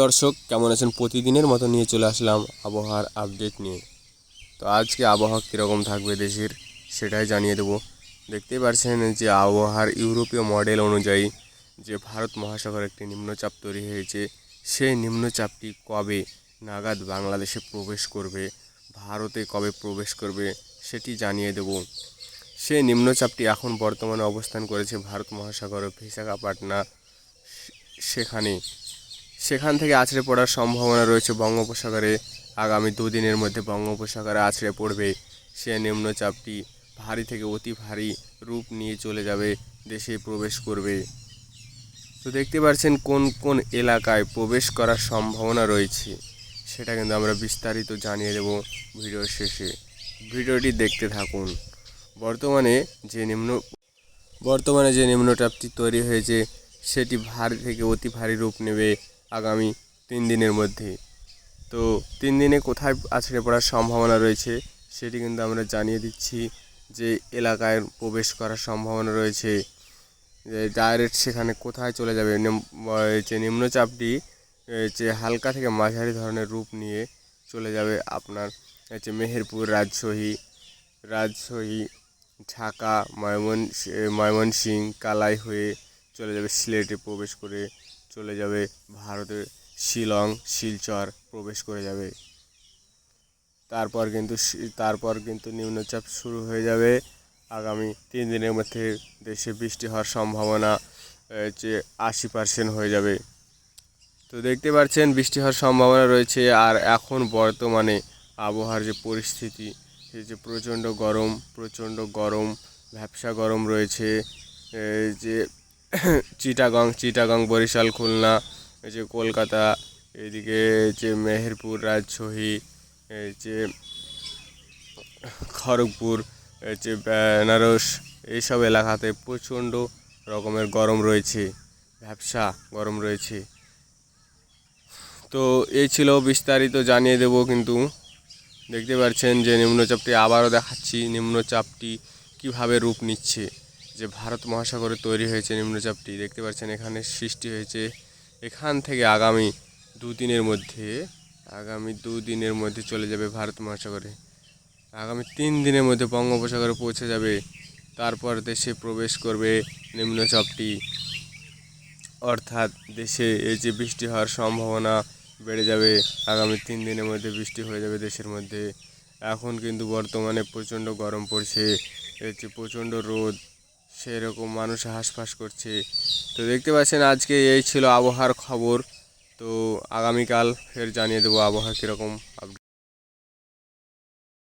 দর্শক, কেমন আছেন? প্রতিদিনের মতো নিয়ে চলে আসলাম আবহাওয়ার আপডেট নিয়ে। তো আজকে আবহাওয়া কীরকম থাকবে দেশের সেটাই জানিয়ে দেবো। দেখতেই পাচ্ছেন যে আবহাওয়ার ইউরোপীয় মডেল অনুযায়ী যে ভারত মহাসাগরে একটি নিম্নচাপ তৈরি হয়েছে, সেই নিম্নচাপটি কবে নাগাদ বাংলাদেশে প্রবেশ করবে, ভারতে কবে প্রবেশ করবে সেটি জানিয়ে দেব। সেই নিম্নচাপটি এখন বর্তমানে অবস্থান করেছে ভারত মহাসাগরে বিশাখাপাটনা। সেখান থেকে আছড়ে পড়ার সম্ভাবনা রয়েছে বঙ্গোপসাগরে। আগামী দুদিনের মধ্যে বঙ্গোপসাগরে আছড়ে পড়বে সে নিম্নচাপটি, ভারী থেকে অতি ভারী রূপ নিয়ে চলে যাবে, দেশে প্রবেশ করবে। তো দেখতে পাচ্ছেন কোন কোন এলাকায় প্রবেশ করার সম্ভাবনা রয়েছে সেটা কিন্তু আমরা বিস্তারিত জানিয়ে দেব ভিডিওর শেষে। ভিডিওটি দেখতে থাকুন। বর্তমানে যে নিম্নচাপটি তৈরি হয়েছে সেটি ভারী থেকে অতি ভারী রূপ নেবে আগামী 3 দিনের মধ্যে। তো 3 দিনে কোথায় আছড়ে পড়ার সম্ভাবনা রয়েছে সেটি কিন্তু আমরা জানিয়ে দিচ্ছি। যে এলাকায় প্রবেশ করার সম্ভাবনা রয়েছে, যে ডাইরেক্ট সেখানে কোথায় চলে যাবে, যে নিম্নচাপটি যে হালকা থেকে মাঝারি ধরনের রূপ নিয়ে চলে যাবে আপনার হচ্ছে মেহেরপুর, রাজশাহী, ঢাকা, ময়মনসিংহ, কালাই হয়ে চলে যাবে সিলেটে, প্রবেশ করে চলে যাবে ভারতের শিলং, শিলচর প্রবেশ করে যাবে। তারপর কিন্তু নিম্নচাপ শুরু হয়ে যাবে। আগামী 3 দিনের মধ্যে দেশে বৃষ্টি হওয়ার সম্ভাবনা যে 80% হয়ে যাবে। তো দেখতে পাচ্ছেন বৃষ্টি হওয়ার সম্ভাবনা রয়েছে। আর এখন বর্তমানে আবহাওয়ার যে পরিস্থিতি, সেই যে প্রচণ্ড গরম, ভ্যাপসা গরম রয়েছে। যে চিটাগং, বরিশাল, খুলনা, এই যে কলকাতা, এদিকে যে মেহেরপুর, রাজশাহী, এই যে খড়গপুর, যে বেনারস, এইসব এলাকাতে প্রচণ্ড রকমের গরম রয়েছে, ভ্যাপসা গরম রয়েছে। তো এই ছিল বিস্তারিত জানিয়ে দেব। কিন্তু দেখতে পাচ্ছেন যে নিম্নচাপটি, আবারও দেখাচ্ছি নিম্নচাপটি কিভাবে রূপ নিচ্ছে। যে ভারত মহাসাগরে তৈরি হয়েছে নিম্নচাপটি, দেখতে পাচ্ছেন এখানে সৃষ্টি হয়েছে। এখান থেকে আগামী 2 দিনের মধ্যে চলে যাবে ভারত মহাসাগরে। আগামী 3 দিনের মধ্যে বঙ্গোপসাগরে পৌঁছে যাবে। তারপর দেশে প্রবেশ করবে নিম্নচাপটি, অর্থাৎ দেশে এই যে বৃষ্টি হওয়ার সম্ভাবনা বেড়ে যাবে। আগামী 3 দিনের মধ্যে বৃষ্টি হয়ে যাবে দেশের মধ্যে। এখন কিন্তু বর্তমানে প্রচণ্ড গরম পড়ছে, এই যে প্রচণ্ড রোদ, সেরকম মানুষ হাঁসফাঁস করছে। তো দেখতে পাচ্ছেন আজকে এই ছিল আবহাওয়ার খবর। তো আগামীকাল ফের জানিয়ে দেবো আবহাওয়া কীরকম।